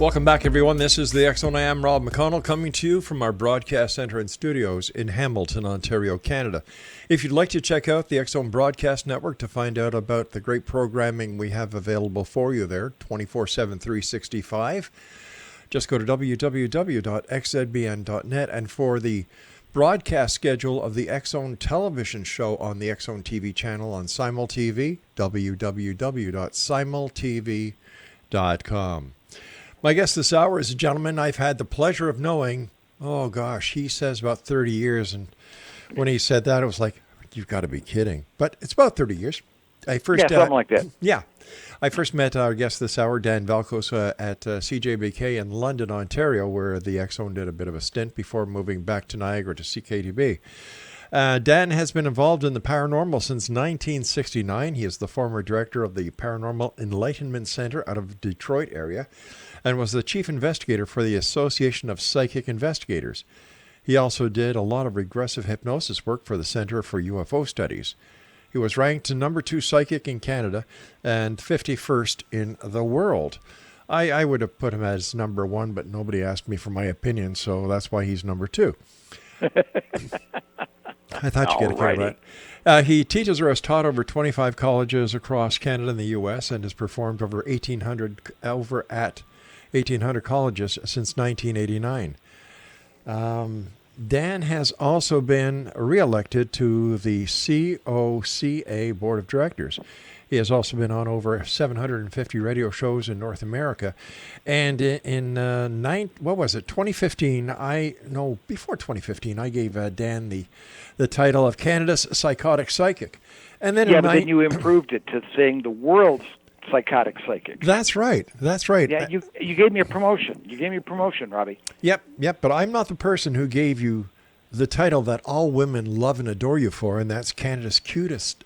Welcome back, everyone. This is the X Zone. I am Rob McConnell, coming to you from our broadcast center and studios in Hamilton, Ontario, Canada. If you'd like to check out the X Zone Broadcast Network to find out about the great programming we have available for you there, 24/7, 365, just go to www.xzbn.net. And for the broadcast schedule of the X Zone television show on the X Zone TV channel on SimulTV, www.simultv.com. My guest this hour is a gentleman I've had the pleasure of knowing, oh gosh, he says about 30 years. And when he said that, it was like, you've got to be kidding. But it's about 30 years. Something like that. Yeah. I first met our guest this hour, Dan VALKOS, at CJBK in London, Ontario, where the X Zone did a bit of a stint before moving back to Niagara to CKTB. Dan has been involved in the paranormal since 1969. He is the former director of the Paranormal Enlightenment Centre out of the Detroit area, and was the chief investigator for the Assciation of Psychic Investigators. He also did a lot of regressive hypnosis work for the Centre for UFO Studies. He was ranked number 2 psychic in Canada and 51st in the world. I would have put him as number 1, but nobody asked me for my opinion, so that's why he's number 2. I thought you'd get a kick out of that. He teaches or has taught over 25 colleges across Canada and the U.S. and has performed over at 1,800 colleges since 1989. Dan has also been re-elected to the C.O.C.A. Board of Directors. He has also been on over 750 radio shows in North America. And in 2015, before 2015, I gave Dan the title of Canada's Psychotic Psychic. And then then you improved it to saying the World's Psychotic Psychic. That's right. Yeah, you gave me a promotion. You gave me a promotion, Robbie. Yep. But I'm not the person who gave you the title that all women love and adore you for, and that's Canada's cutest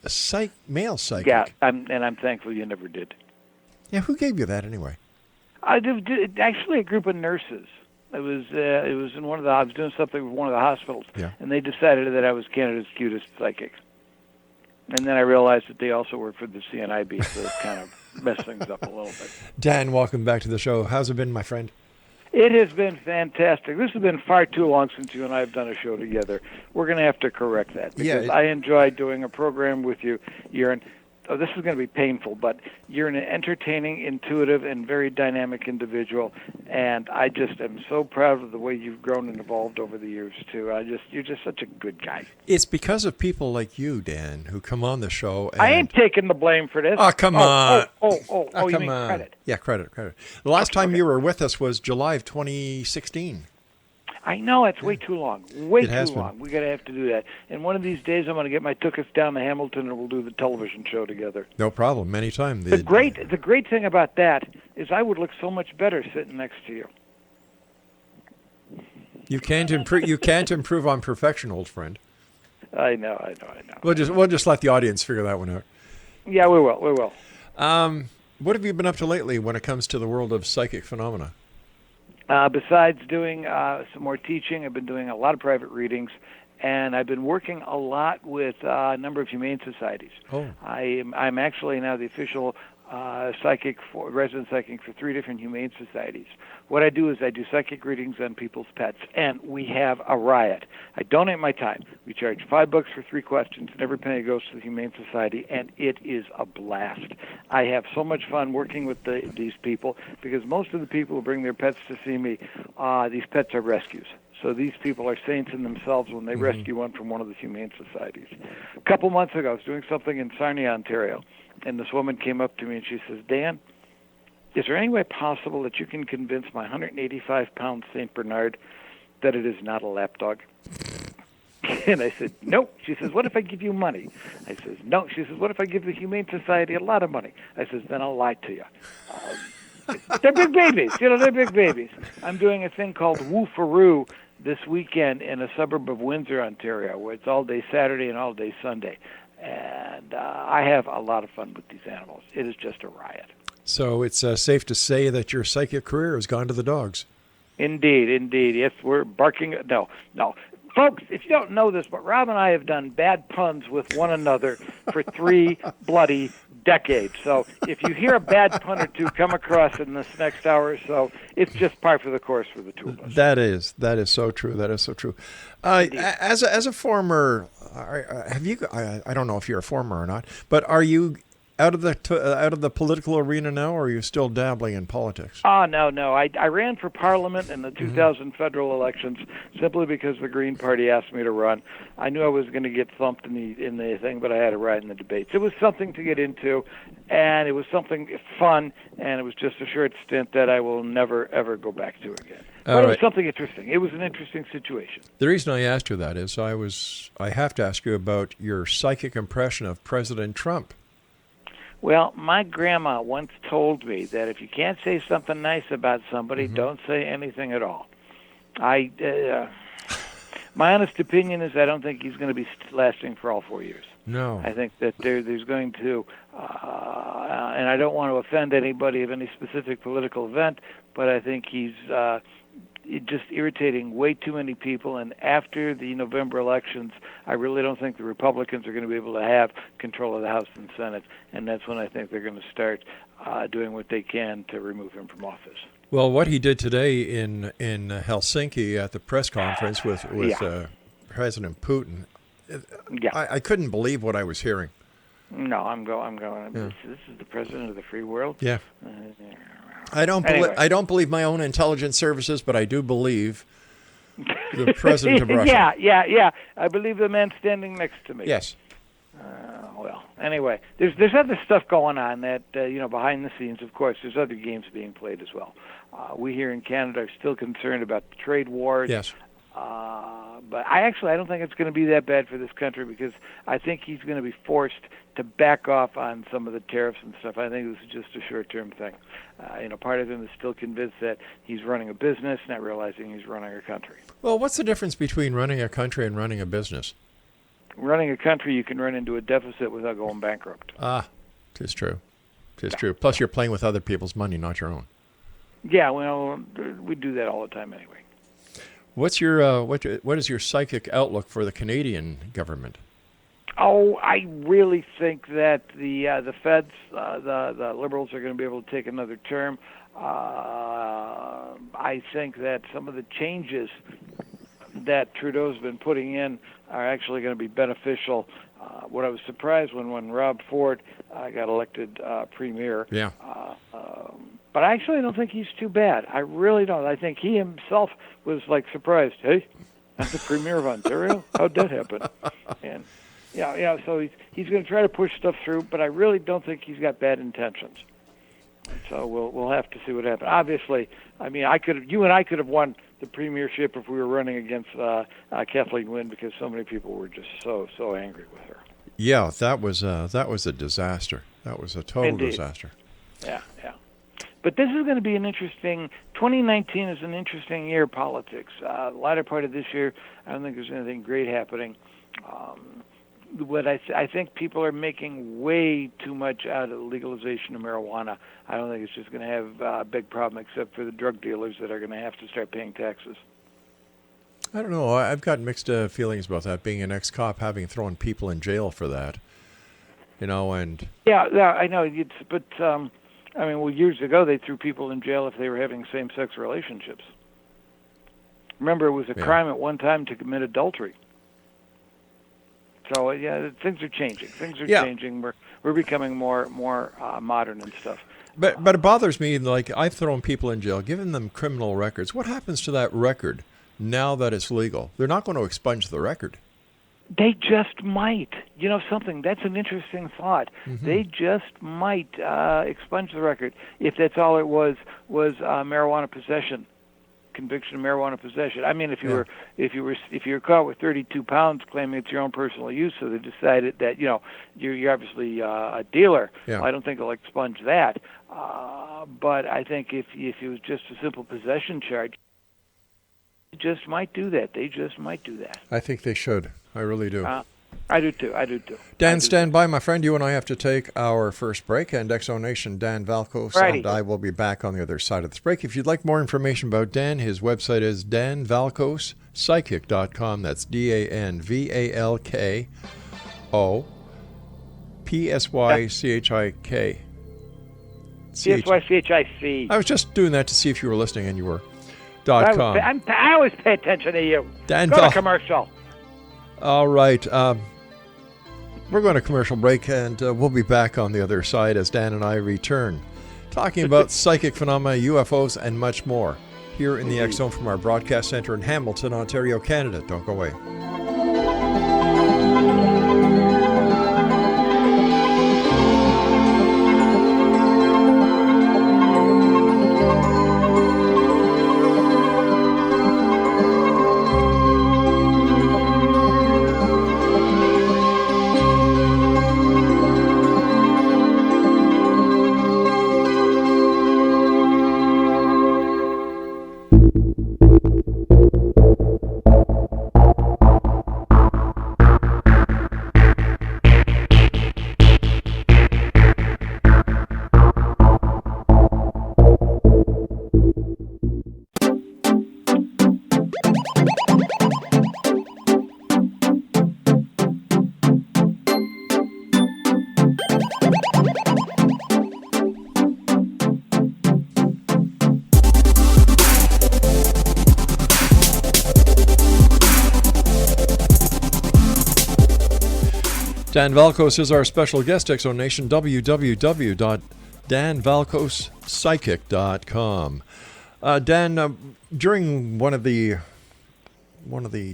male psychic. Yeah, I'm thankful you never did. Yeah, who gave you that anyway? Actually, a group of nurses. It was in I was doing something with one of the hospitals, and they decided that I was Canada's cutest psychic. And then I realized that they also work for the CNIB, so it kind of messed things up a little bit. Dan, welcome back to the show. How's it been, my friend? It has been fantastic. This has been far too long since you and I have done a show together. We're going to have to correct that, because I enjoy doing a program with you. This is going to be painful, but you're an entertaining, intuitive, and very dynamic individual, and I just am so proud of the way you've grown and evolved over the years, too. You're just such a good guy. It's because of people like you, Dan, who come on the show. And... I ain't taking the blame for this. Oh, come on. You mean credit. Yeah, credit. The last time you were with us was July of 2016. I know, it's way too long. Way too long. We're going to have to do that. And one of these days, I'm going to get my tickets down to Hamilton, and we'll do the television show together. No problem. Anytime. The great thing about that is I would look so much better sitting next to you. You can't improve on perfection, old friend. I know. We'll just let the audience figure that one out. Yeah, we will. What have you been up to lately when it comes to the world of psychic phenomena? Besides doing some more teaching, I've been doing a lot of private readings, and I've been working a lot with a number of humane societies. Oh. I'm actually now the official resident psychic for 3 different humane societies. What I do is I do psychic readings on people's pets, and we have a riot. I donate my time. We charge $5 for 3 questions, and every penny goes to the Humane Society, and it is a blast. I have so much fun working with these people, because most of the people who bring their pets to see me, these pets are rescues. So these people are saints in themselves when they rescue one from one of the humane societies. A couple months ago, I was doing something in Sarnia, Ontario, and this woman came up to me and she says, Dan, is there any way possible that you can convince my 185-pound St. Bernard that it is not a lapdog? And I said, nope. She says, what if I give you money? I says, no. She says, what if I give the Humane Society a lot of money? I says, then I'll lie to you. They're big babies. They're big babies. I'm doing a thing called Woofaroo this weekend in a suburb of Windsor, Ontario, where it's all day Saturday and all day Sunday. And I have a lot of fun with these animals. It is just a riot. So it's safe to say that your psychic career has gone to the dogs. Indeed. Yes, we're barking. No. Folks, if you don't know this, but Rob and I have done bad puns with one another for 3 bloody decades. So if you hear a bad pun or two come across in this next hour or so, it's just par for the course for the two of us. That is so true. That is so true. As a former, have you? I don't know if you're a former or not, but are you out of the political arena now, or are you still dabbling in politics? No. I ran for Parliament in the 2000 federal elections simply because the Green Party asked me to run. I knew I was going to get thumped in the thing, but I had to ride in the debates. It was something to get into, and it was something fun, and it was just a short stint that I will never, ever go back to again. But it was something interesting. It was an interesting situation. The reason I asked you that is I have to ask you about your psychic impression of President Trump. Well, my grandma once told me that if you can't say something nice about somebody, don't say anything at all. My honest opinion is I don't think he's going to be lasting for all 4 years. No. I think that there's going to, and I don't want to offend anybody of any specific political event, but I think he's just irritating way too many people. And after the November elections, I really don't think the Republicans are going to be able to have control of the House and Senate, and that's when I think they're going to start doing what they can to remove him from office. Well, what he did today in Helsinki at the press conference with President Putin, I couldn't believe what I was hearing. No, I'm going. This is the president of the free world. Yeah. I don't believe my own intelligence services, but I do believe the president of Russia. Yeah. I believe the man standing next to me. Yes. Well, anyway, there's other stuff going on that behind the scenes. Of course, there's other games being played as well. We here in Canada are still concerned about the trade wars. Yes. But I don't think it's going to be that bad for this country, because I think he's going to be forced to back off on some of the tariffs and stuff. I think this is just a short-term thing. Part of him is still convinced that he's running a business, not realizing he's running a country. Well, what's the difference between running a country and running a business? Running a country, you can run into a deficit without going bankrupt. Tis true. Plus, you're playing with other people's money, not your own. Yeah, well, we do that all the time anyway. What's your what is your psychic outlook for the Canadian government? Oh, I really think that the feds, the Liberals, are going to be able to take another term. I think that some of the changes that Trudeau's been putting in are actually going to be beneficial. What I was surprised when Rob Ford got elected premier. Yeah. But I actually don't think he's too bad. I really don't. I think he himself was surprised. Hey, I'm the premier of Ontario? How'd that happen? And so he's going to try to push stuff through, but I really don't think he's got bad intentions. So we'll have to see what happens. Obviously, you and I could have won the premiership if we were running against Kathleen Wynne, because so many people were just so angry with her. Yeah, that was a disaster. That was a total disaster. Yeah. But this is going to be an interesting. 2019 is an interesting year of politics. The latter part of this year, I don't think there's anything great happening. What I think people are making way too much out of the legalization of marijuana. I don't think it's just going to have a big problem, except for the drug dealers that are going to have to start paying taxes. I don't know. I've got mixed feelings about that. Being an ex-cop, having thrown people in jail for that, and yeah, I know. Years ago they threw people in jail if they were having same-sex relationships. Remember, it was a crime at one time to commit adultery. So things are changing. Changing. We're becoming more modern and stuff. But it bothers me. Like, I've thrown people in jail, given them criminal records. What happens to that record now that it's legal? They're not going to expunge the record. They just might. Something. That's an interesting thought. Mm-hmm. They just might expunge the record if that's all it was marijuana possession. Conviction of marijuana possession. If you were caught with 32 pounds claiming it's your own personal use, so they decided that you're obviously a dealer. Yeah. Well, I don't think they'll expunge that. But I think if it was just a simple possession charge, they just might do that. I think they should. I really do. I do too. Dan, stand by, my friend. You and I have to take our first break. And Exonation, Dan VALKOS, and I will be back on the other side of this break. If you'd like more information about Dan, his website is danvalkospsychic.com. That's DANVALKO P-S-Y-C-H-I-K. P-S-Y-C-H-I-C. I was just doing that to see if you were listening, and you were. .com. I always pay attention to you. Dan Go to commercial. All right. We're going to commercial break, and we'll be back on the other side as Dan and I return, talking about psychic phenomena, UFOs, and much more here in the X Zone from our broadcast center in Hamilton, Ontario, Canada. Don't go away. Dan VALKOS is our special guest, X Zone Nation, www.danvalkospsychic.com. Dan, during one of the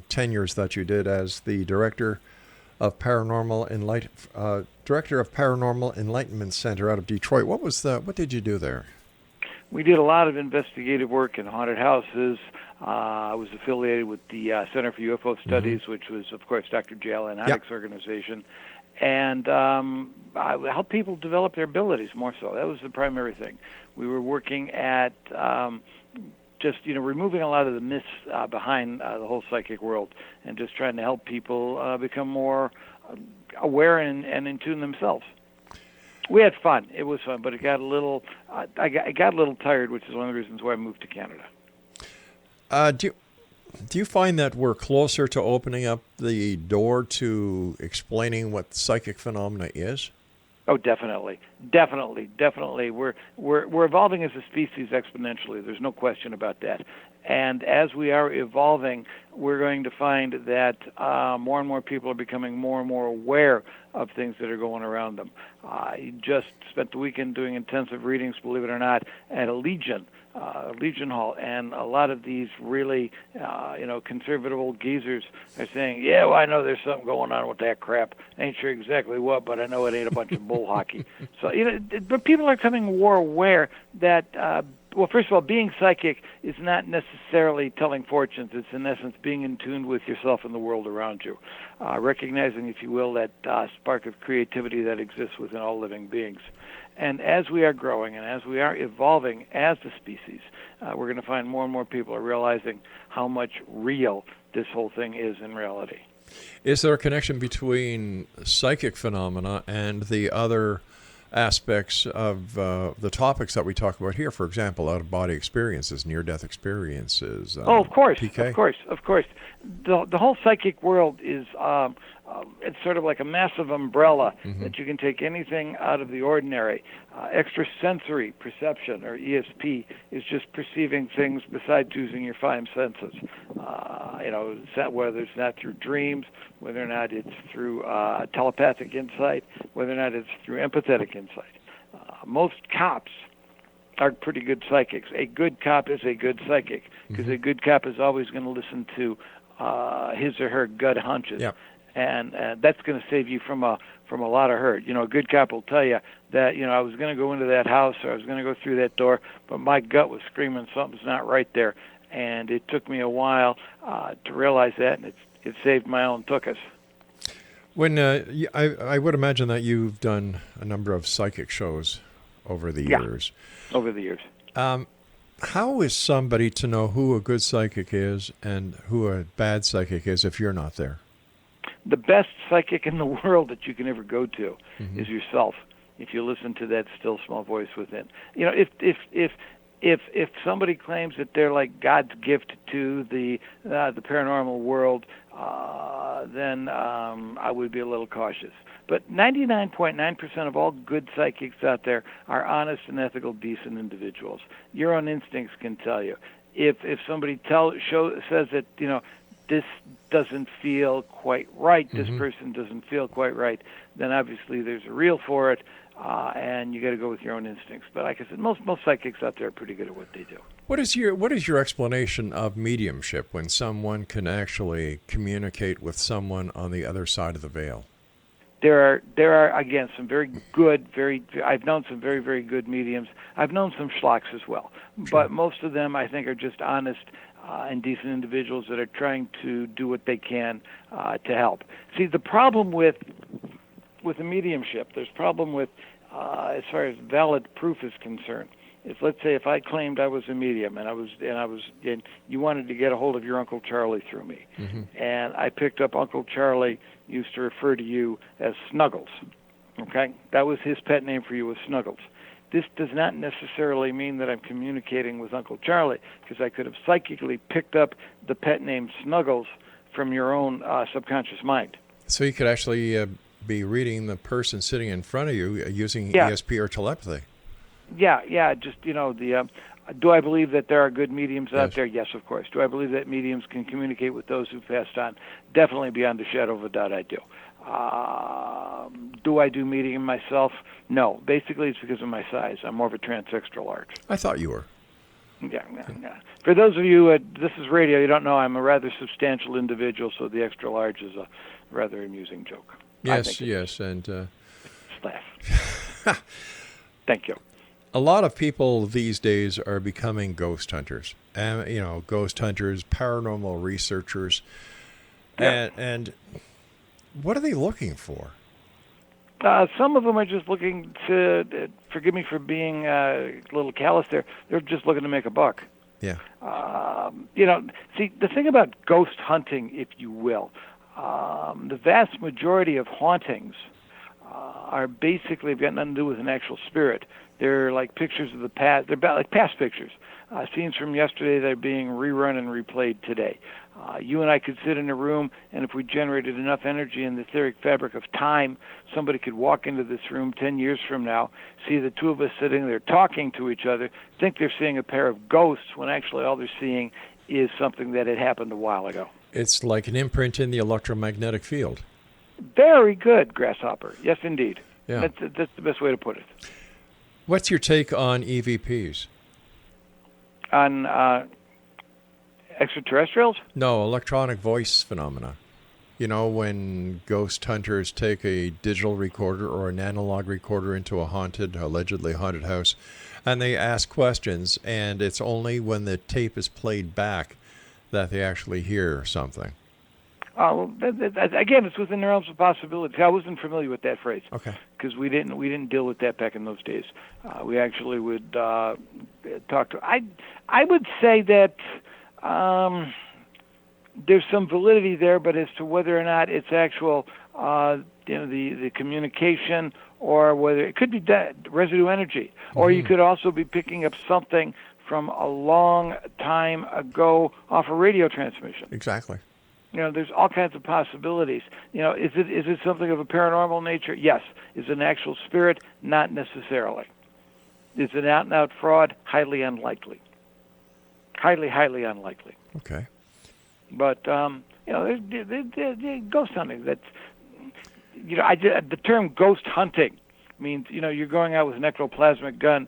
tenures that you did as the director of Paranormal Enlightenment Centre out of Detroit, what did you do there? We did a lot of investigative work in haunted houses. I was affiliated with the Center for UFO Studies, which was, of course, Dr. J. Allen Hynek's organization. And I helped people develop their abilities more so. That was the primary thing. We were working at just, removing a lot of the myths behind the whole psychic world and just trying to help people become more aware and in tune themselves. We had fun. It was fun, but it got a little. I got a little tired, which is one of the reasons why I moved to Canada. Do you find that we're closer to opening up the door to explaining what psychic phenomena is? Oh, definitely. We're evolving as a species exponentially. There's no question about that. And as we are evolving, we're going to find that more and more people are becoming more and more aware of things that are going around them. I just spent the weekend doing intensive readings, believe it or not, at a Legion Hall, and a lot of these really, conservative old geezers are saying, "Yeah, well, I know there's something going on with that crap. I ain't sure exactly what, but I know it ain't a bunch of bull hockey." So, but people are becoming more aware that. Well, first of all, being psychic is not necessarily telling fortunes. It's, in essence, being in tune with yourself and the world around you, recognizing, if you will, that spark of creativity that exists within all living beings. And as we are growing and as we are evolving as a species, we're going to find more and more people are realizing how much real this whole thing is in reality. Is there a connection between psychic phenomena and the other aspects of the topics that we talk about here? For example, out-of-body experiences, near-death experiences. Of course, PK? of course. The whole psychic world is it's sort of like a massive umbrella that you can take anything out of the ordinary. Extrasensory perception, or ESP, is just perceiving things besides using your five senses. Whether it's not through dreams, whether or not it's through telepathic insight, whether or not it's through empathetic insight. Most cops are pretty good psychics. A good cop is a good psychic, because a good cop is always going to listen to his or her gut hunches. Yep. And that's going to save you from a lot of hurt. A good cop will tell you that, I was going to go into that house or I was going to go through that door, but my gut was screaming something's not right there. And it took me a while to realize that, and it saved my own tuchus. When I would imagine that you've done a number of psychic shows over the years. Over the years. How is somebody to know who a good psychic is and who a bad psychic is if you're not there? The best psychic in the world that you can ever go to is yourself. If you listen to that still small voice within, if somebody claims that they're like God's gift to the paranormal world, then I would be a little cautious. But 99.9% of all good psychics out there are honest and ethical, decent individuals. Your own instincts can tell you. If somebody says that, this doesn't feel quite right, this person doesn't feel quite right, then obviously there's a reel for it, and you got to go with your own instincts. But like I said, most psychics out there are pretty good at what they do. What is your explanation of mediumship when someone can actually communicate with someone on the other side of the veil? There are again some very good, I've known some very, very good mediums. I've known some schlocks as well, but most of them I think are just honest and decent individuals that are trying to do what they can to help. See, the problem with the mediumship, there's a problem with as far as valid proof is concerned. Let's say if I claimed I was a medium and you wanted to get a hold of your Uncle Charlie through me, and I picked up Uncle Charlie used to refer to you as Snuggles. Okay, that was his pet name for you, was Snuggles. This does not necessarily mean that I'm communicating with Uncle Charlie, because I could have psychically picked up the pet name Snuggles from your own subconscious mind. So you could actually be reading the person sitting in front of you using ESP or telepathy. Yeah. Just do I believe that there are good mediums out there? Yes, of course. Do I believe that mediums can communicate with those who passed on? Definitely, beyond a shadow of a doubt, I do. Do I do medium myself? No. Basically, it's because of my size. I'm more of a trans extra large. I thought you were. Yeah. For those of you, this is radio, you don't know, I'm a rather substantial individual, so the extra large is a rather amusing joke. Yes, and... Laugh. Thank you. A lot of people these days are becoming ghost hunters, ghost hunters, paranormal researchers, and what are they looking for? Some of them are just looking to, forgive me for being a little callous there, they're just looking to make a buck. Yeah. See, the thing about ghost hunting, if you will, the vast majority of hauntings are basically, have got nothing to do with an actual spirit. They're like pictures of the past. They're like past pictures. Scenes from yesterday that are being rerun and replayed today. You and I could sit in a room, and if we generated enough energy in the etheric fabric of time, somebody could walk into this room 10 years from now, see the two of us sitting there talking to each other, think they're seeing a pair of ghosts when actually all they're seeing is something that had happened a while ago. It's like an imprint in the electromagnetic field. Very good, Grasshopper. Yes, indeed. Yeah. That's the best way to put it. What's your take on EVPs? On extraterrestrials? No, electronic voice phenomena. You know, when ghost hunters take a digital recorder or an analog recorder into a allegedly haunted house, and they ask questions, and it's only when the tape is played back that they actually hear something. Again, it's within the realms of possibility. I wasn't familiar with that phrase. Okay. Because we didn't deal with that back in those days. We actually would talk to. I would say that there's some validity there, but as to whether or not it's actual, the communication, or whether it could be residue energy, or you could also be picking up something from a long time ago off a radio transmission. Exactly. There's all kinds of possibilities. Is it something of a paranormal nature? Yes. Is it an actual spirit? Not necessarily. Is it an out-and-out fraud? Highly unlikely. Highly unlikely. Okay. But there's ghost hunting. That's the term ghost hunting means you're going out with an ectoplasmic gun.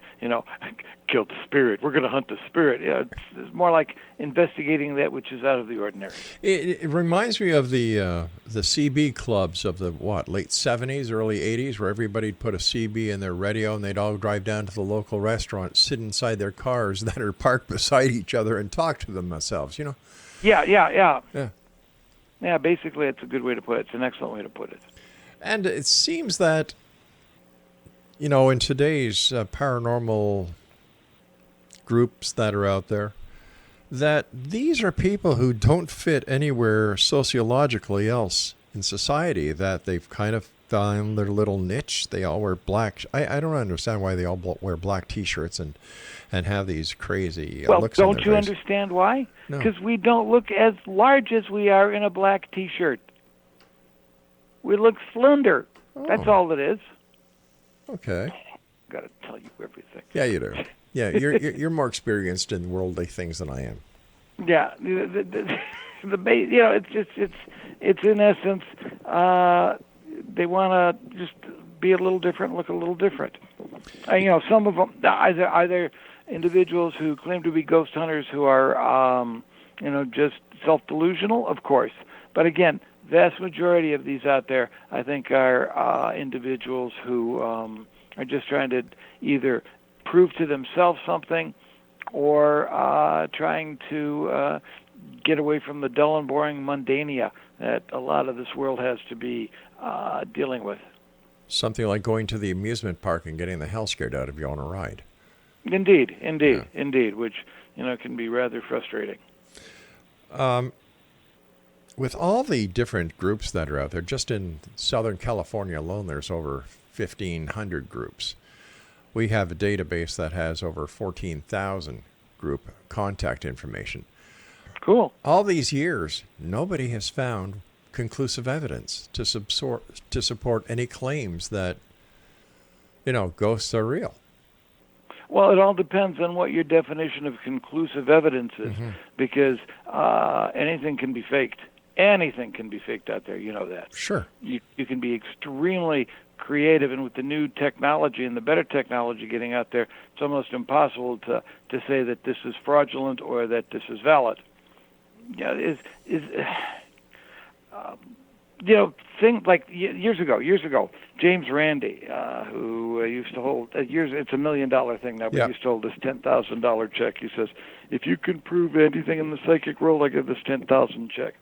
Killed the spirit. We're going to hunt the spirit. It's more like investigating that which is out of the ordinary. It reminds me of the CB clubs of the late 70s, early 80s, where everybody'd put a CB in their radio and they'd all drive down to the local restaurant, sit inside their cars that are parked beside each other, and talk to themselves. Yeah. Yeah. Basically, it's a good way to put it. It's an excellent way to put it. And it seems that in today's paranormal groups that are out there, that these are people who don't fit anywhere sociologically else in society, that they've kind of found their little niche. They all wear black. I don't understand why they all wear black T-shirts and have these crazy looks on their face. Understand why? No. Because we don't look as large as we are in a black T-shirt. We look slender. Oh. That's all it is. Okay. Got to tell you everything. Yeah, you do. Yeah, you're more experienced in worldly things than I am. Yeah, it's in essence, they want to just be a little different, look a little different. Some of them either individuals who claim to be ghost hunters who are, just self-delusional, of course. But again, vast majority of these out there, I think, are individuals who are just trying to either prove to themselves something or trying to get away from the dull and boring mundania that a lot of this world has to be dealing with. Something like going to the amusement park and getting the hell scared out of you on a ride. Indeed, which can be rather frustrating. With all the different groups that are out there, just in Southern California alone, there's over 1,500 groups. We have a database that has over 14,000 group contact information. Cool. All these years, nobody has found conclusive evidence to support any claims that, ghosts are real. Well, it all depends on what your definition of conclusive evidence is, because anything can be faked. Anything can be faked out there. You know that. Sure. You can be extremely creative, and with the new technology and the better technology getting out there, it's almost impossible to say that this is fraudulent or that this is valid. Things like years ago, James Randi, who used to hold it's $1 million thing now, but he used to hold this $10,000 check. He says, if you can prove anything in the psychic world, I give this $10,000 check.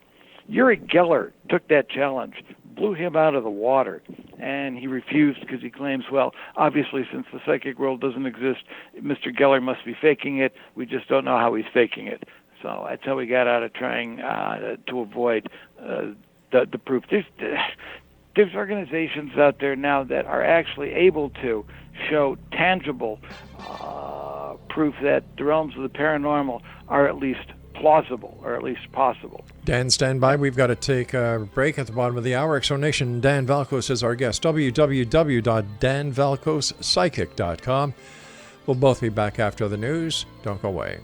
Uri Geller took that challenge, blew him out of the water, and he refused because he claims, well, obviously since the psychic world doesn't exist, Mr. Geller must be faking it. We just don't know how he's faking it. So that's how we got out of trying to avoid the proof. There's organizations out there now that are actually able to show tangible proof that the realms of the paranormal are at least plausible, or at least possible. Dan, stand by. We've got to take a break at the bottom of the hour. Exonation, Dan VALKOS is our guest. www.danvalkospsychic.com. We'll both be back after the news. Don't go away.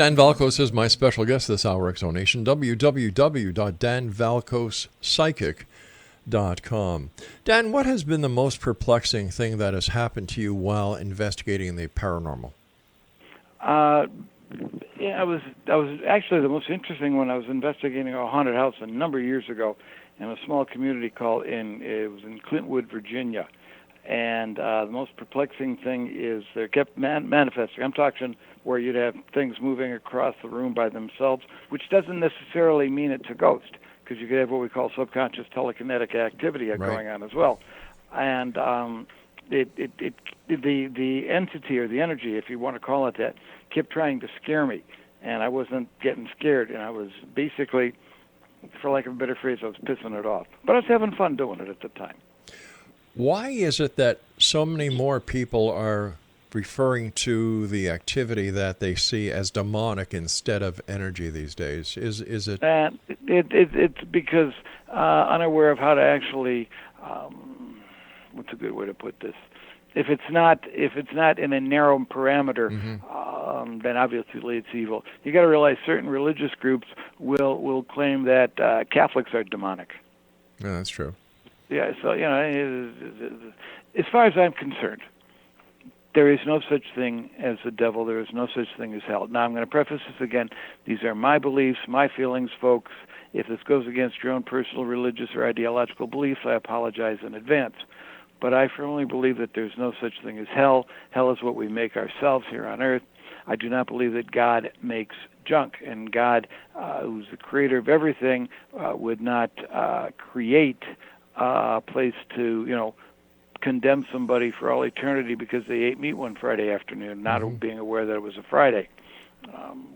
Dan VALKOS is my special guest this hour, Exonation. www.danvalkospsychic.com. Dan, what has been the most perplexing thing that has happened to you while investigating the paranormal? I was actually the most interesting when I was investigating a haunted house a number of years ago in a small community it was in Clintwood, Virginia. And the most perplexing thing is they kept manifesting. I'm talking where you'd have things moving across the room by themselves, which doesn't necessarily mean it's a ghost, because you could have what we call subconscious telekinetic activity going on as well. And the entity or the energy, if you want to call it that, kept trying to scare me, and I wasn't getting scared, and I was basically, for lack of a better phrase, I was pissing it off. But I was having fun doing it at the time. Why is it that so many more people are referring to the activity that they see as demonic instead of energy these days? Is it? It's because unaware of how to actually. What's a good way to put this? If it's not in a narrow parameter, then obviously it's evil. You got to realize certain religious groups will claim that Catholics are demonic. Yeah, that's true. Yeah, so, as far as I'm concerned, there is no such thing as the devil. There is no such thing as hell. Now, I'm going to preface this again. These are my beliefs, my feelings, folks. If this goes against your own personal religious or ideological beliefs, I apologize in advance. But I firmly believe that there's no such thing as hell. Hell is what we make ourselves here on earth. I do not believe that God makes junk, and God, who's the creator of everything, would not create a place to, condemn somebody for all eternity because they ate meat one Friday afternoon, not being aware that it was a Friday.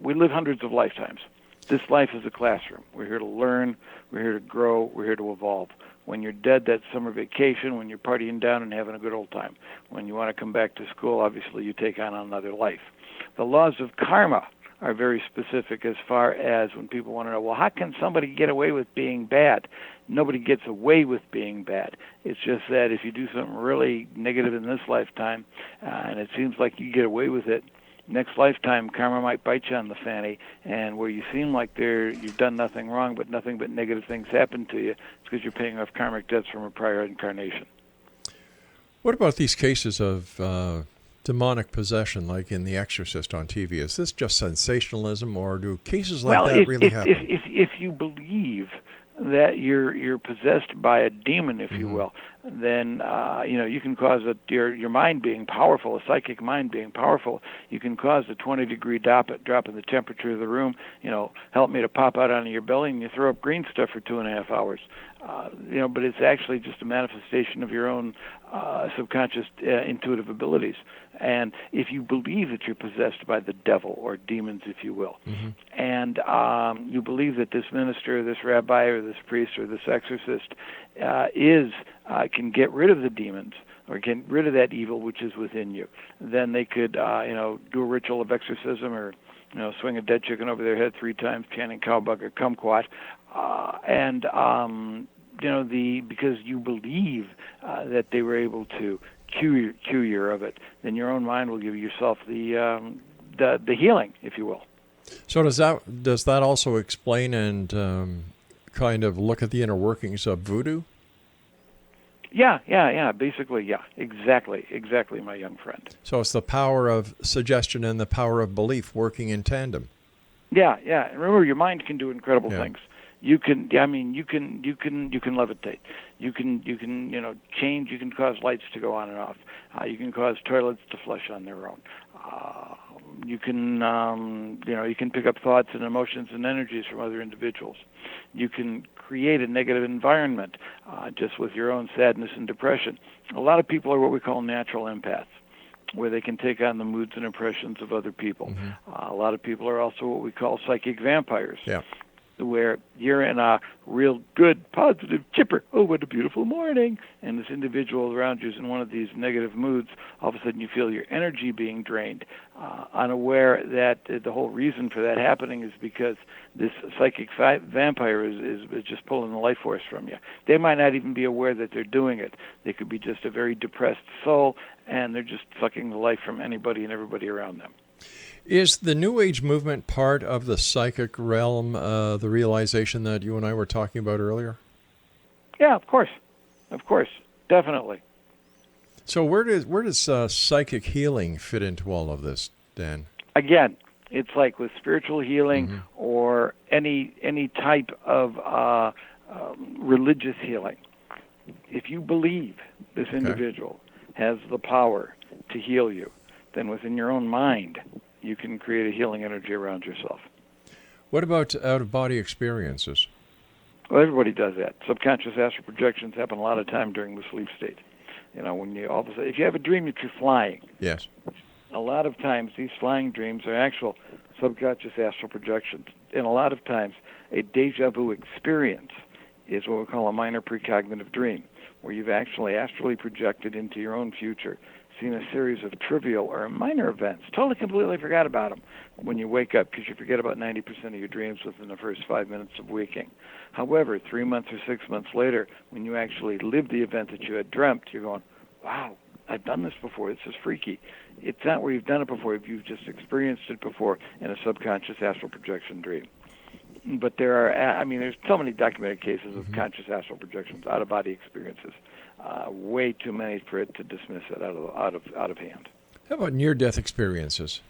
We live hundreds of lifetimes. This life is a classroom. We're here to learn, we're here to grow, we're here to evolve. When you're dead, that's summer vacation. When you're partying down and having a good old time. When you want to come back to school, obviously you take on another life. The laws of karma are very specific as far as when people want to know, well, how can somebody get away with being bad? Nobody gets away with being bad. It's just that if you do something really negative in this lifetime, and it seems like you get away with it, next lifetime karma might bite you on the fanny, and where you seem like you've done nothing wrong, but nothing but negative things happen to you, it's because you're paying off karmic debts from a prior incarnation. What about these cases of demonic possession, like in The Exorcist on TV? Is this just sensationalism, or do cases like that really happen? If you believe that you're possessed by a demon, if you will, then you can cause your mind being powerful, a psychic mind being powerful. You can cause a 20-degree drop in the temperature of the room. Help me to pop out onto your belly, and you throw up green stuff for 2.5 hours. But it's actually just a manifestation of your own subconscious intuitive abilities. And if you believe that you're possessed by the devil or demons, if you will, and you believe that this minister, or this rabbi, or this priest, or this exorcist can get rid of the demons or get rid of that evil which is within you, then they could do a ritual of exorcism, or swing a dead chicken over their head 3 times, chanting cowbug or kumquat, because you believe that they were able to cure you of it, then your own mind will give yourself the healing, if you will. So does that also explain and kind of look at the inner workings of voodoo? Yeah. Basically, yeah. Exactly, my young friend. So it's the power of suggestion and the power of belief working in tandem. Yeah. And remember, your mind can do incredible things. You can levitate. You can change. You can cause lights to go on and off. You can cause toilets to flush on their own. You can pick up thoughts and emotions and energies from other individuals. You can create a negative environment just with your own sadness and depression. A lot of people are what we call natural empaths, where they can take on the moods and impressions of other people. A lot of people are also what we call psychic vampires. Yeah. Where you're in a real good, positive, chipper, oh, what a beautiful morning, and this individual around you is in one of these negative moods, all of a sudden you feel your energy being drained, unaware that the whole reason for that happening is because this psychic vampire is just pulling the life force from you. They might not even be aware that they're doing it. They could be just a very depressed soul, and they're just sucking the life from anybody and everybody around them. Is the New Age movement part of the psychic realm, the realization that you and I were talking about earlier? Yeah, of course, definitely. So where does psychic healing fit into all of this, Dan? Again, it's like with spiritual healing or any type of religious healing. If you believe this individual has the power to heal you, then within your own mind, you can create a healing energy around yourself. What about out-of-body experiences? Well, everybody does that. Subconscious astral projections happen a lot of time during the sleep state. When you all of a sudden, if you have a dream that you're flying, yes, a lot of times these flying dreams are actual subconscious astral projections. And a lot of times, a deja vu experience is what we call a minor precognitive dream, where you've actually astrally projected into your own future, seen a series of trivial or minor events, totally completely forgot about them when you wake up, because you forget about 90% of your dreams within the first 5 minutes of waking. However, 3 months or 6 months later, when you actually live the event that you had dreamt, you're going, wow, I've done this before. This is freaky. It's not where you've done it before. You've just experienced it before in a subconscious astral projection dream. But there's so many documented cases of conscious astral projections, out-of-body experiences. Way too many for it to dismiss it out of hand. How about near-death experiences?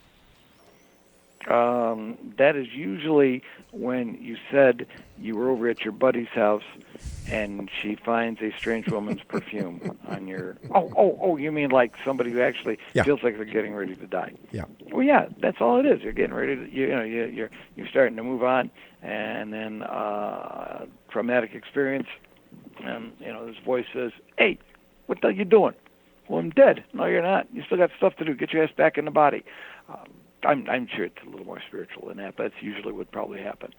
That is usually when you said you were over at your buddy's house and she finds a strange woman's perfume on your... Oh, you mean like somebody who actually feels like they're getting ready to die. Yeah. Well, yeah, that's all it is. You're getting ready to... You're starting to move on, and then traumatic experience, and, this voice says, "Hey, what the hell you doing?" "Well, I'm dead." "No, you're not. You still got stuff to do. Get your ass back in the body." I'm sure it's a little more spiritual than that, but that's usually what probably happened,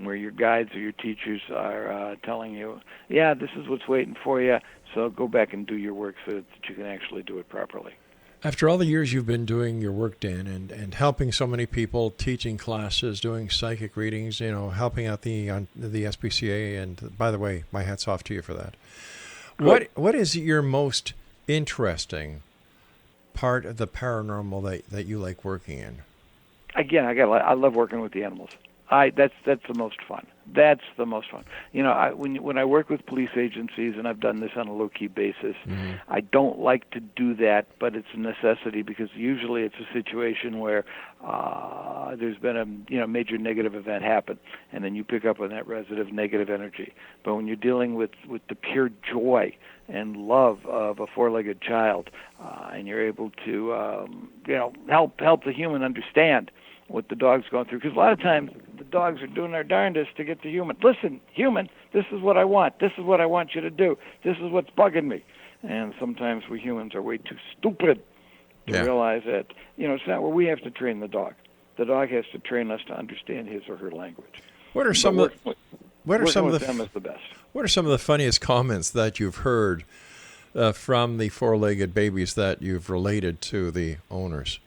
where your guides or your teachers are telling you, "Yeah, this is what's waiting for you, so go back and do your work so that you can actually do it properly." After all the years you've been doing your work, Dan, and helping so many people, teaching classes, doing psychic readings, helping out the SPCA, and by the way, my hat's off to you for that. Good. What is your most interesting part of the paranormal that you like working in? Again, I love working with the animals. That's the most fun. That's the most fun. When I work with police agencies, and I've done this on a low-key basis, I don't like to do that, but it's a necessity because usually it's a situation where there's been a major negative event happen, and then you pick up on that residue negative energy. But when you're dealing with the pure joy and love of a four-legged child, and you're able to help the human understand what the dog's going through, because a lot of times the dogs are doing their darndest to get the human. "Listen, human, this is what I want. This is what I want you to do. This is what's bugging me." And sometimes we humans are way too stupid to realize that, it's not where we have to train the dog. The dog has to train us to understand his or her language. What are some of the best. What are some of the funniest comments that you've heard from the four-legged babies that you've related to the owners?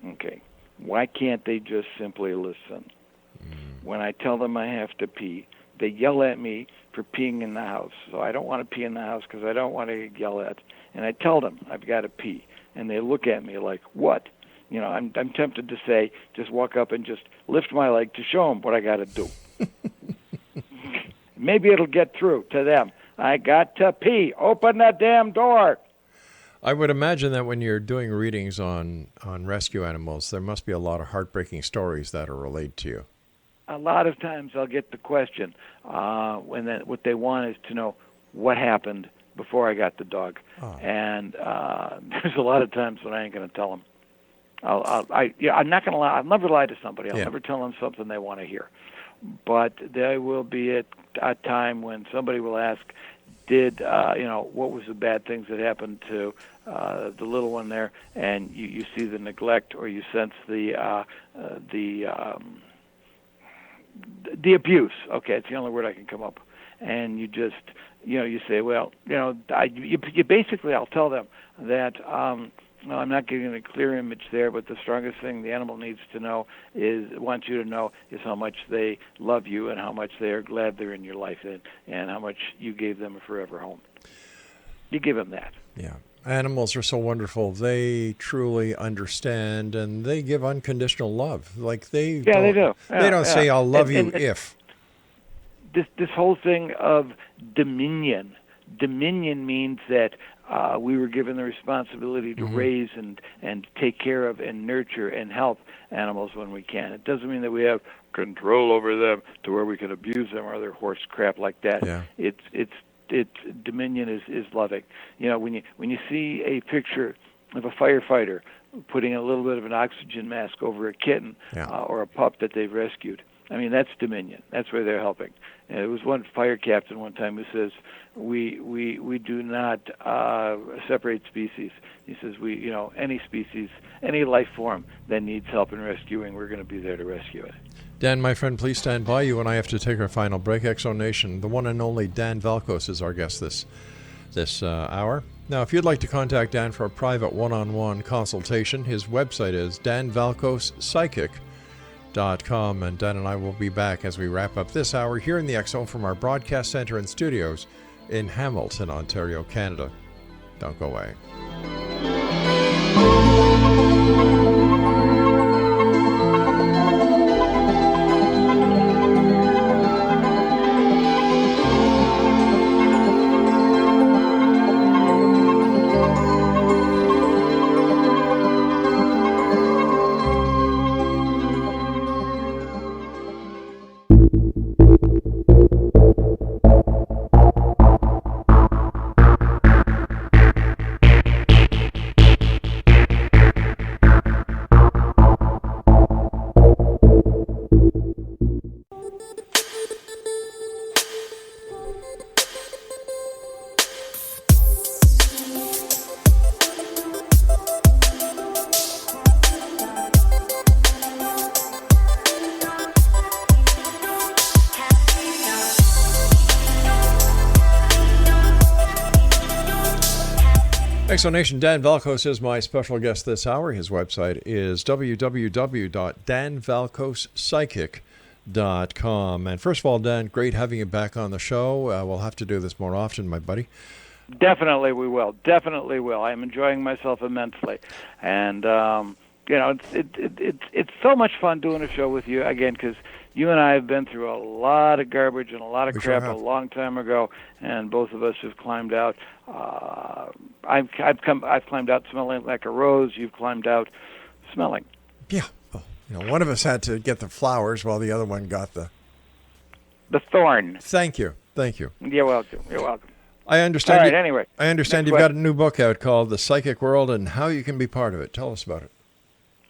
Okay. Why can't they just simply listen? When I tell them I have to pee, they yell at me for peeing in the house. So I don't want to pee in the house because I don't want to get yelled at. And I tell them I've got to pee. And they look at me like, "What?" I'm tempted to say, just walk up and just lift my leg to show them what I got to do. Maybe it'll get through to them. "I got to pee. Open that damn door." I would imagine that when you're doing readings on rescue animals, there must be a lot of heartbreaking stories that are relayed to you. A lot of times I'll get the question, what they want is to know what happened before I got the dog. And there's a lot of times when I ain't going to tell them. I'm not going to lie. I'll never lie to somebody. I'll never tell them something they want to hear. But there will be a time when somebody will ask, what was the bad things that happened to the little one there? And you see the neglect, or you sense the abuse. Okay, it's the only word I can come up. And you just, you say, well, basically, I'll tell them that, I'm not giving a clear image there, but the strongest thing the animal needs to know wants you to know is how much they love you and how much they are glad they're in your life and how much you gave them a forever home. You give them that. Yeah. Animals are so wonderful. They truly understand, and they give unconditional love. Like they do. They don't say, "I'll love you if." This whole thing of dominion. Dominion means that we were given the responsibility to raise and take care of and nurture and help animals when we can. It doesn't mean that we have control over them to where we can abuse them or other horse crap like that. Yeah. It's dominion is loving. When you see a picture of a firefighter putting a little bit of an oxygen mask over a kitten or a pup that they've rescued, I mean, that's dominion. That's where they're helping. And there was one fire captain one time who says, we do not separate species. He says, any species, any life form that needs help in rescuing, we're going to be there to rescue it. Dan, my friend, please stand by. You and I have to take our final break. Exo Nation, the one and only Dan VALKOS is our guest this hour. Now, if you'd like to contact Dan for a private one-on-one consultation, his website is danvalkospsychic.com, and Dan and I will be back as we wrap up this hour here in the Exo from our broadcast center and studios in Hamilton, Ontario, Canada. Don't go away. Exonation, Dan VALKOS is my special guest this hour. His website is www.danvalkospsychic.com. And first of all, Dan, great having you back on the show. We'll have to do this more often, my buddy. Definitely we will. Definitely will. I'm enjoying myself immensely. And, it's so much fun doing a show with you, again, because you and I have been through a lot of garbage and a lot of crap a long time ago, and both of us have climbed out. I've climbed out smelling like a rose. You've climbed out smelling. Yeah. Well, one of us had to get the flowers while the other one got the thorn. Thank you. You're welcome. I understand. All right, anyway. I understand you've got a new book out called The Psychic World and How You Can Be Part of It. Tell us about it.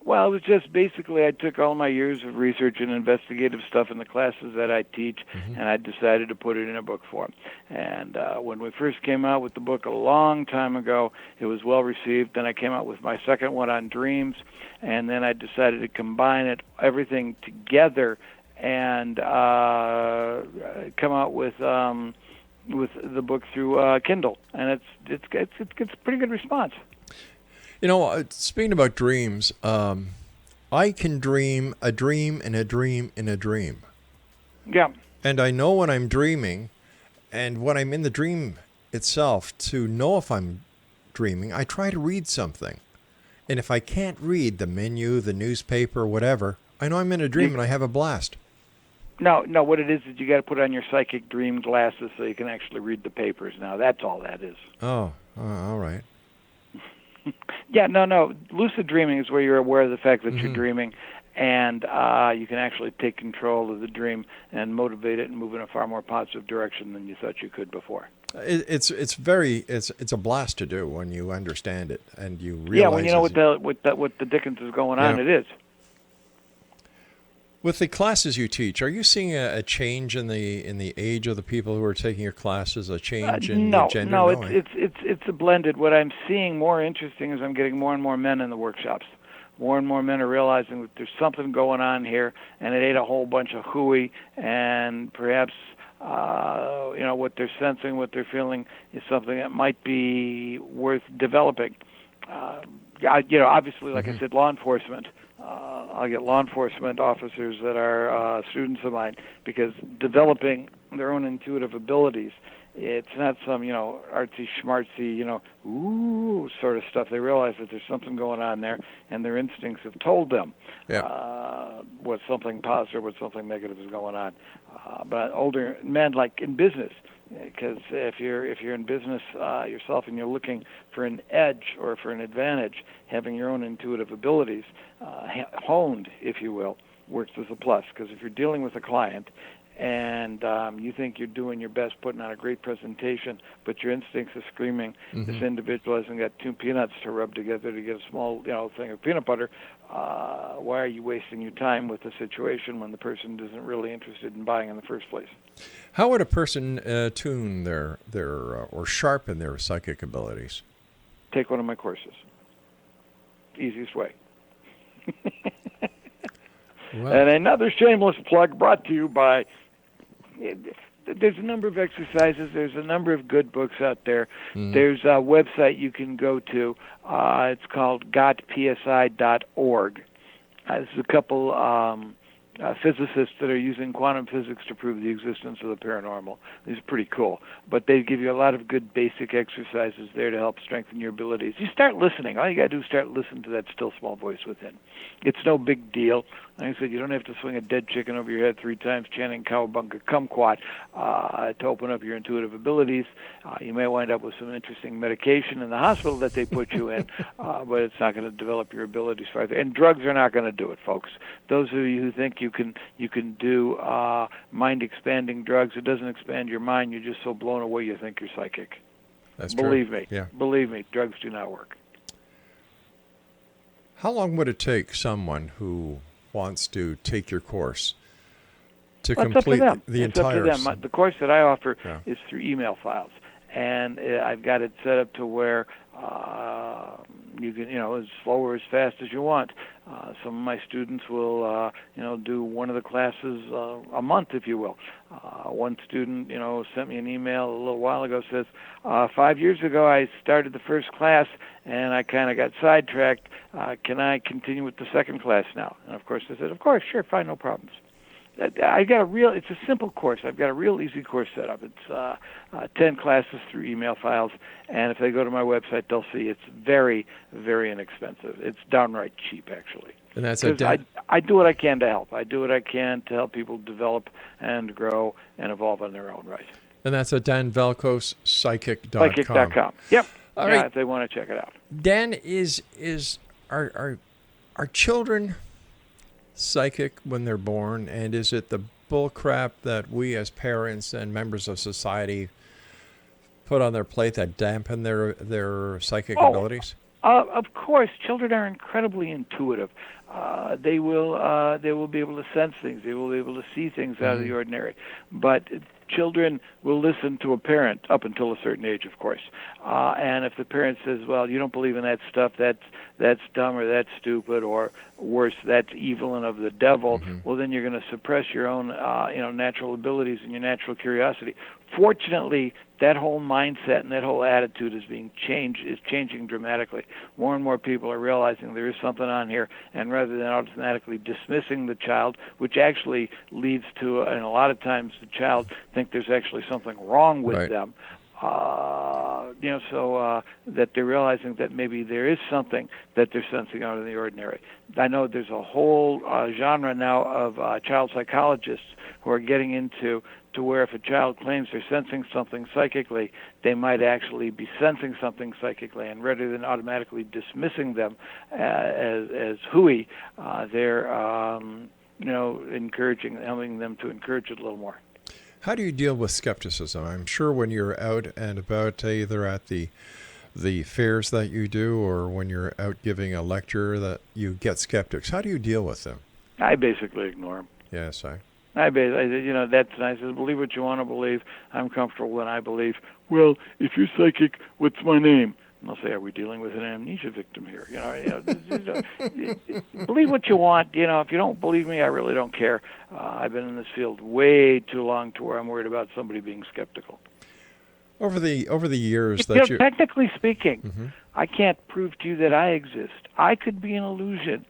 Well, it was just basically I took all my years of research and investigative stuff in the classes that I teach, and I decided to put it in a book form. And when we first came out with the book a long time ago, it was well received. Then I came out with my second one on dreams, and then I decided to combine everything together and come out with the book through Kindle, and it gets a pretty good response. Speaking about dreams, I can dream a dream in a dream in a dream. Yeah. And I know when I'm dreaming, and when I'm in the dream itself, to know if I'm dreaming, I try to read something. And if I can't read the menu, the newspaper, whatever, I know I'm in a dream and I have a blast. No, what it is you got to put on your psychic dream glasses so you can actually read the papers now. That's all that is. Oh, all right. Yeah, no. Lucid dreaming is where you're aware of the fact that you're dreaming, and you can actually take control of the dream and motivate it and move in a far more positive direction than you thought you could before. It's a blast to do when you understand it and you realize. Yeah, when you know what the dickens is going on, it is. With the classes you teach, are you seeing a change in the age of the people who are taking your classes? A change in the gender? No, it's a blended. What I'm seeing more interesting is I'm getting more and more men in the workshops. More and more men are realizing that there's something going on here, and it ain't a whole bunch of hooey, and perhaps what they're sensing, what they're feeling is something that might be worth developing. Obviously, like I said, law enforcement. I'll get law enforcement officers that are students of mine, because developing their own intuitive abilities, it's not some, artsy schmartsy, ooh sort of stuff. They realize that there's something going on there, and their instincts have told them what something positive, what something negative is going on. But older men, like in business, because if you're in business yourself and you're looking for an edge or for an advantage, having your own intuitive abilities honed, if you will, works as a plus. Because if you're dealing with a client and you think you're doing your best, putting on a great presentation, but your instincts are screaming, this individual hasn't got two peanuts to rub together to get a small thing of peanut butter, why are you wasting your time with the situation when the person isn't really interested in buying in the first place? How would a person tune their or sharpen their psychic abilities? Take one of my courses. Easiest way. Well. And another shameless plug brought to you by... There's a number of exercises. There's a number of good books out there. There's a website you can go to. It's called gotpsi.org. There's a couple physicists that are using quantum physics to prove the existence of the paranormal. These are pretty cool. But they give you a lot of good basic exercises there to help strengthen your abilities. You start listening. All you got to do is start listening to that still small voice within. It's no big deal. Like I said, you don't have to swing a dead chicken over your head 3 times chanting cowabunga kumquat to open up your intuitive abilities. You may wind up with some interesting medication in the hospital that they put you in, but it's not going to develop your abilities further. And drugs are not going to do it, folks. Those of you who think you can do mind-expanding drugs, it doesn't expand your mind. You're just so blown away you think you're psychic. That's Believe true. me. Yeah. Believe me, drugs do not work. How long would it take someone who wants to take your course to complete the entire... It's up to them. The course that I offer is through email files, and I've got it set up to where you can, as slow or as fast as you want. Some of my students will, do one of the classes a month, if you will. One student, sent me an email a little while ago, says, 5 years ago I started the first class and I kind of got sidetracked. Can I continue with the second class now? And of course I said, of course, sure, fine, no problems. It's a simple course. I've got a real easy course set up. It's 10 classes through email files, and if they go to my website, they'll see it's very, very inexpensive. It's downright cheap, actually. And that's I do what I can to help. I do what I can to help people develop and grow and evolve on their own right. And that's at Dan VALKOS, psychic.com. Psychic.com. Yep. All right. If they want to check it out. Dan, are children psychic when they're born, and is it the bullcrap that we as parents and members of society put on their plate that dampen their psychic abilities? Of course, children are incredibly intuitive. They will be able to sense things. They will be able to see things out of the ordinary. But children will listen to a parent up until a certain age, of course. And if the parent says, "Well, you don't believe in that stuff. That's dumb or that's stupid or worse, that's evil and of the devil," well, then you're going to suppress your own natural abilities and your natural curiosity. Fortunately, that whole mindset and that whole attitude is changing dramatically. More and more people are realizing there is something on here, and rather than automatically dismissing the child, which actually leads to, and a lot of times the child think there's actually something wrong with them, so that they're realizing that maybe there is something that they're sensing out of the ordinary. I know there's a whole genre now of child psychologists who are getting into to where if a child claims they're sensing something psychically, they might actually be sensing something psychically, and rather than automatically dismissing them as hooey, they're helping them to encourage it a little more. How do you deal with skepticism? I'm sure when you're out and about, either at the fairs that you do or when you're out giving a lecture, that you get skeptics. How do you deal with them? I basically ignore them. Yes, that's nice. I believe what you want to believe. I'm comfortable when I believe. Well, if you're psychic, what's my name? And I'll say, are we dealing with an amnesia victim here? Believe what you want. If you don't believe me, I really don't care. I've been in this field way too long to where I'm worried about somebody being skeptical. Over the years that you... Technically speaking, I can't prove to you that I exist. I could be an illusion.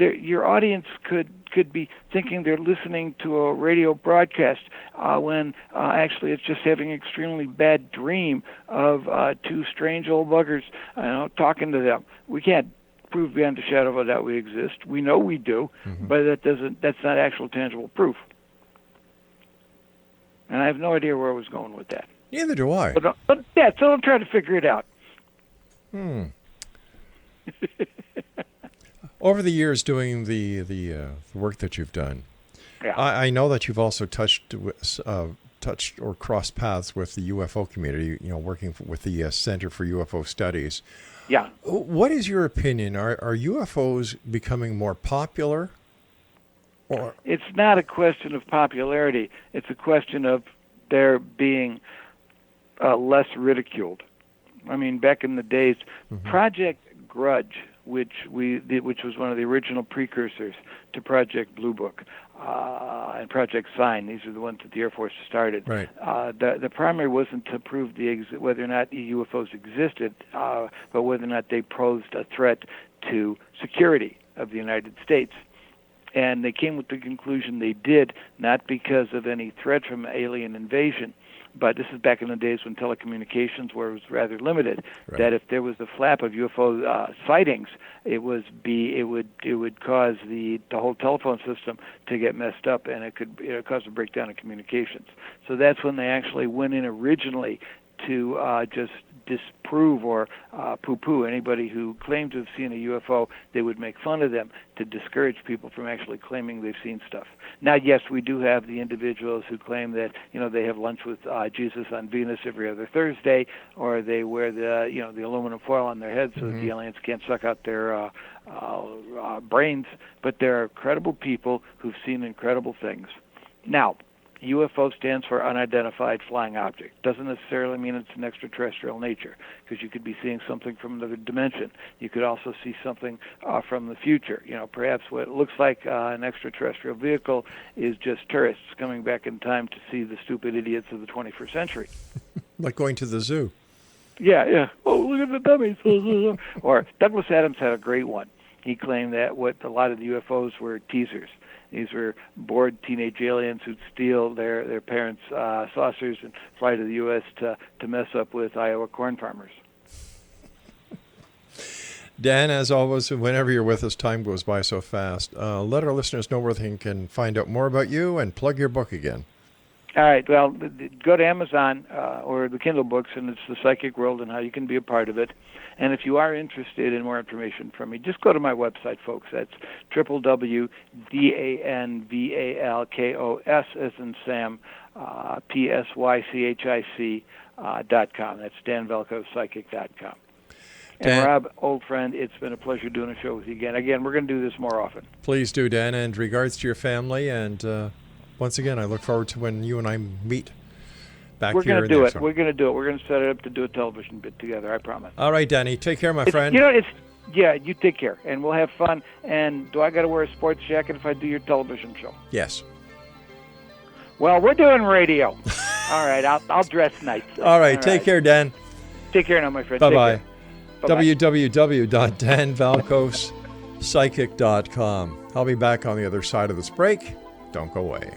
Your audience could be thinking they're listening to a radio broadcast when actually it's just having an extremely bad dream of two strange old buggers talking to them. We can't prove beyond a shadow of a doubt we exist. We know we do, but that's not actual tangible proof. And I have no idea where I was going with that. Neither do I. So I'm trying to figure it out. Over the years doing the work that you've done, I know that you've also touched or crossed paths with the UFO community, working with the Center for UFO Studies. Yeah. What is your opinion? Are UFOs becoming more popular? Or it's not a question of popularity. It's a question of their being less ridiculed. I mean, back in the days, Project Grudge, which was one of the original precursors to Project Blue Book and Project Sign. These are the ones that the Air Force started. Right. The primary wasn't to prove whether or not UFOs existed, but whether or not they posed a threat to security of the United States. And they came with the conclusion they did, not because of any threat from alien invasion, but this is back in the days when telecommunications was rather limited. Right. That if there was a flap of UFO sightings, it would cause the whole telephone system to get messed up, and it could cause a breakdown in communications. So that's when they actually went in originally to just disprove or poo-poo anybody who claimed to have seen a UFO. They would make fun of them to discourage people from actually claiming they've seen stuff. Now, yes, we do have the individuals who claim that they have lunch with Jesus on Venus every other Thursday, or they wear the aluminum foil on their heads so that the aliens can't suck out their brains. But there are credible people who've seen incredible things. Now, UFO stands for unidentified flying object. Doesn't necessarily mean it's an extraterrestrial nature, because you could be seeing something from another dimension. You could also see something from the future. Perhaps what looks like an extraterrestrial vehicle is just tourists coming back in time to see the stupid idiots of the 21st century. Like going to the zoo. Yeah. Oh, look at the dummies. Or Douglas Adams had a great one. He claimed that what a lot of the UFOs were teasers. These were bored teenage aliens who'd steal their parents' saucers and fly to the U.S. to mess up with Iowa corn farmers. Dan, as always, whenever you're with us, time goes by so fast. Let our listeners know where they can find out more about you and plug your book again. All right. Well, go to Amazon or the Kindle books, and it's The Psychic World and how you can be a part of it. And if you are interested in more information from me, just go to my website, folks. That's www.danvalkos, as in Sam, psychic.com. That's danvalkospsychic.com. And Rob, old friend, it's been a pleasure doing a show with you again. Again, we're going to do this more often. Please do, Dan, and regards to your family. And once again, I look forward to when you and I meet back here. We're going to do it. We're going to do it. We're going to set it up to do a television bit together, I promise. All right, Danny. Take care, my friend. Yeah, you take care, and we'll have fun. And do I got to wear a sports jacket if I do your television show? Yes. Well, we're doing radio. All right, I'll dress nice. All right, take care, Dan. Take care now, my friend. Bye-bye. www.danvalkospsychic.com. I'll be back on the other side of this break. Don't go away.